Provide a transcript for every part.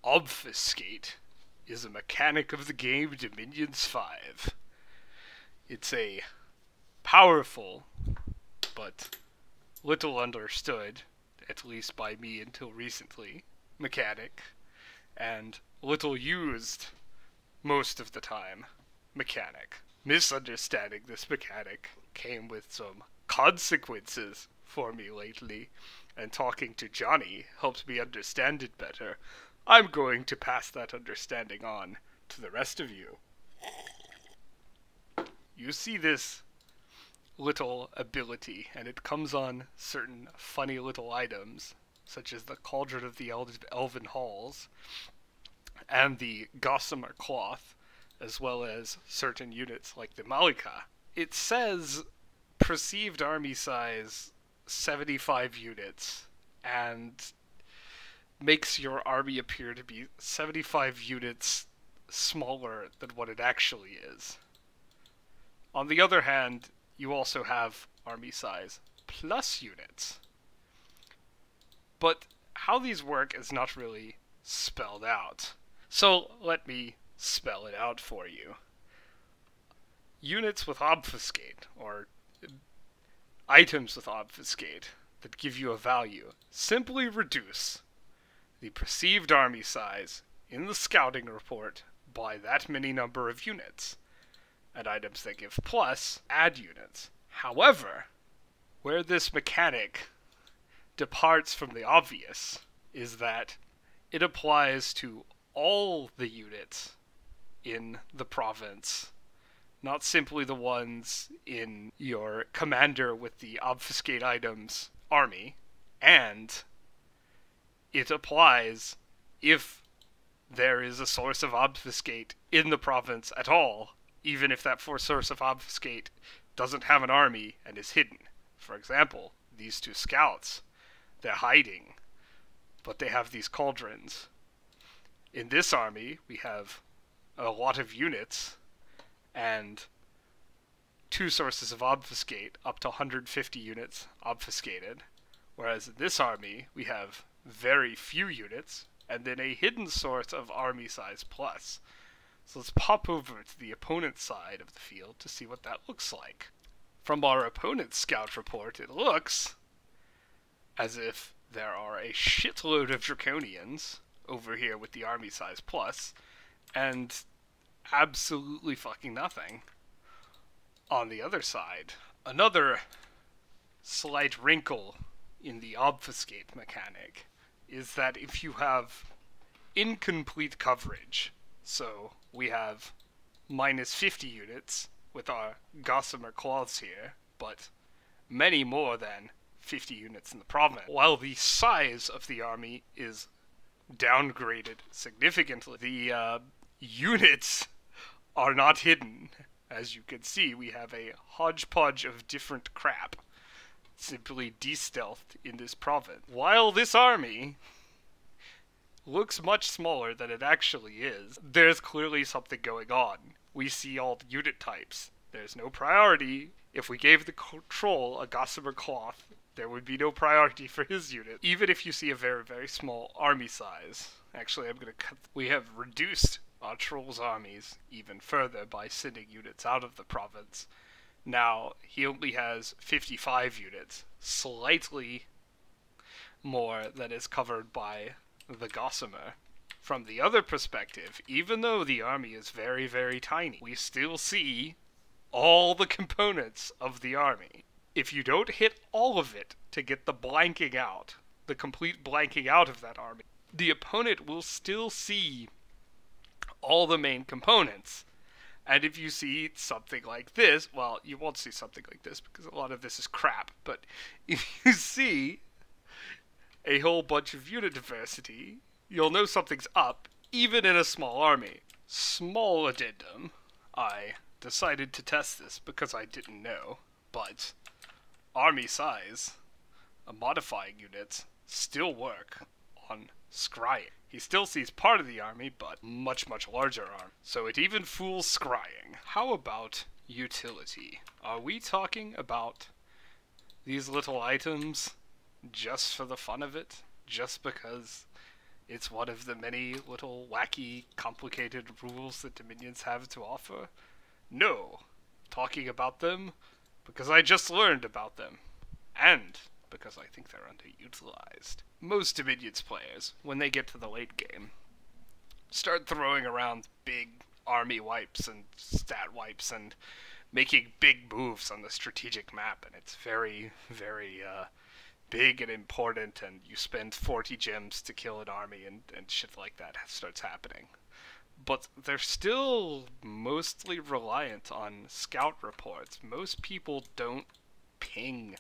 Obfuscate is a mechanic of the game Dominions 5. It's a powerful, but little understood, at least by me until recently, mechanic, and little used most of the time mechanic. Misunderstanding this mechanic came with some consequences for me lately, and talking to Johnny helped me understand it better. I'm going to pass that understanding on to the rest of you. You see this little ability, and it comes on certain funny little items, such as the Cauldron of the Elven Halls, and the Gossamer Cloth, as well as certain units like the Malika. It says perceived army size 75 units, and makes your army appear to be 75 units smaller than what it actually is. On the other hand, you also have army size plus units. But how these work is not really spelled out. So let me spell it out for you. Units with Obfuscate, or items with Obfuscate, that give you a value, simply reduce the perceived army size in the scouting report by that many number of units, and items that give plus add units. However, where this mechanic departs from the obvious is that it applies to all the units in the province, not simply the ones in your commander with the obfuscate items army, and it applies if there is a source of obfuscate in the province at all, even if that source of obfuscate doesn't have an army and is hidden. For example, these two scouts, they're hiding, but they have these cauldrons. In this army, we have a lot of units and two sources of obfuscate, up to 150 units obfuscated, whereas in this army, we have very few units, and then a hidden source of army size plus. So let's pop over to the opponent's side of the field to see what that looks like. From our opponent's scout report, it looks as if there are a shitload of Draconians over here with the army size plus, and absolutely fucking nothing on the other side. Another slight wrinkle in the obfuscate mechanic is that if you have incomplete coverage, so we have minus 50 units with our Gossamer Cloths here, but many more than 50 units in the province, while the size of the army is downgraded significantly, the units are not hidden. As you can see, we have a hodgepodge of different crap simply de-stealthed in this province. While this army looks much smaller than it actually is, there's clearly something going on. We see all the unit types. There's no priority. If we gave the control a Gossamer Cloth, there would be no priority for his unit, even if you see a very, very small army size. Actually, we have reduced our Troll's armies even further by sending units out of the province. Now, he only has 55 units, slightly more than is covered by the Gossamer. From the other perspective, even though the army is very, very tiny, we still see all the components of the army. If you don't hit all of it to get the blanking out, the complete blanking out of that army, the opponent will still see all the main components. And if you see something like this, well, you won't see something like this because a lot of this is crap, but if you see a whole bunch of unit diversity, you'll know something's up, even in a small army. Small addendum. I decided to test this because I didn't know, but army size, modifying units, still work on scrying. He still sees part of the army, but much, much larger army. So it even fools scrying. How about utility? Are we talking about these little items just for the fun of it? Just because It's one of the many little wacky, complicated rules that Dominions have to offer? No. Talking about them because I just learned about them. And because I think they're underutilized. Most Dominions players, when they get to the late game, start throwing around big army wipes and stat wipes and making big moves on the strategic map, and it's very, very big and important, and you spend 40 gems to kill an army, and shit like that starts happening. But they're still mostly reliant on scout reports. Most people don't ping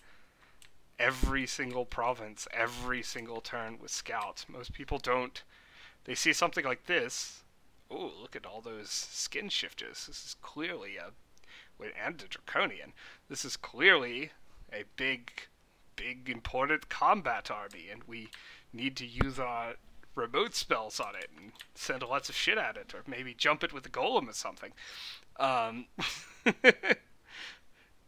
every single province, every single turn with scouts. Most people don't. They see something like this. Oh, look at all those skin shifters. This is clearly and a Draconian. This is clearly a big, important combat army, and we need to use our remote spells on it and send lots of shit at it, or maybe jump it with a golem or something.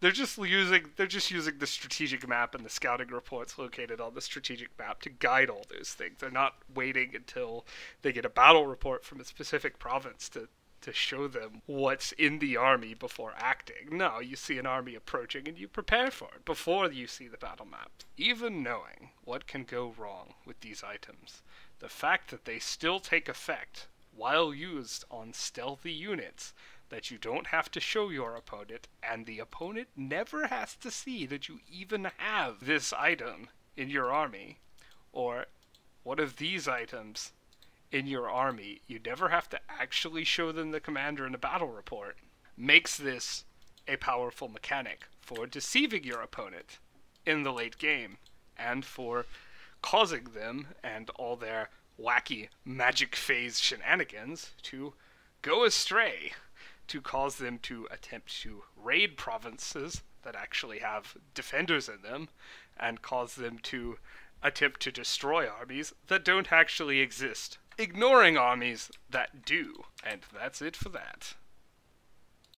They're just using the strategic map and the scouting reports located on the strategic map to guide all those things. They're not waiting until they get a battle report from a specific province to show them what's in the army before acting. No, you see an army approaching and you prepare for it before you see the battle map. Even knowing what can go wrong with these items, the fact that they still take effect while used on stealthy units that you don't have to show your opponent, and the opponent never has to see that you even have this item in your army, or one of these items in your army, you never have to actually show them the commander in a battle report, makes this a powerful mechanic for deceiving your opponent in the late game, and for causing them and all their wacky magic phase shenanigans to go astray, to cause them to attempt to raid provinces that actually have defenders in them, and cause them to attempt to destroy armies that don't actually exist, ignoring armies that do. And that's it for that.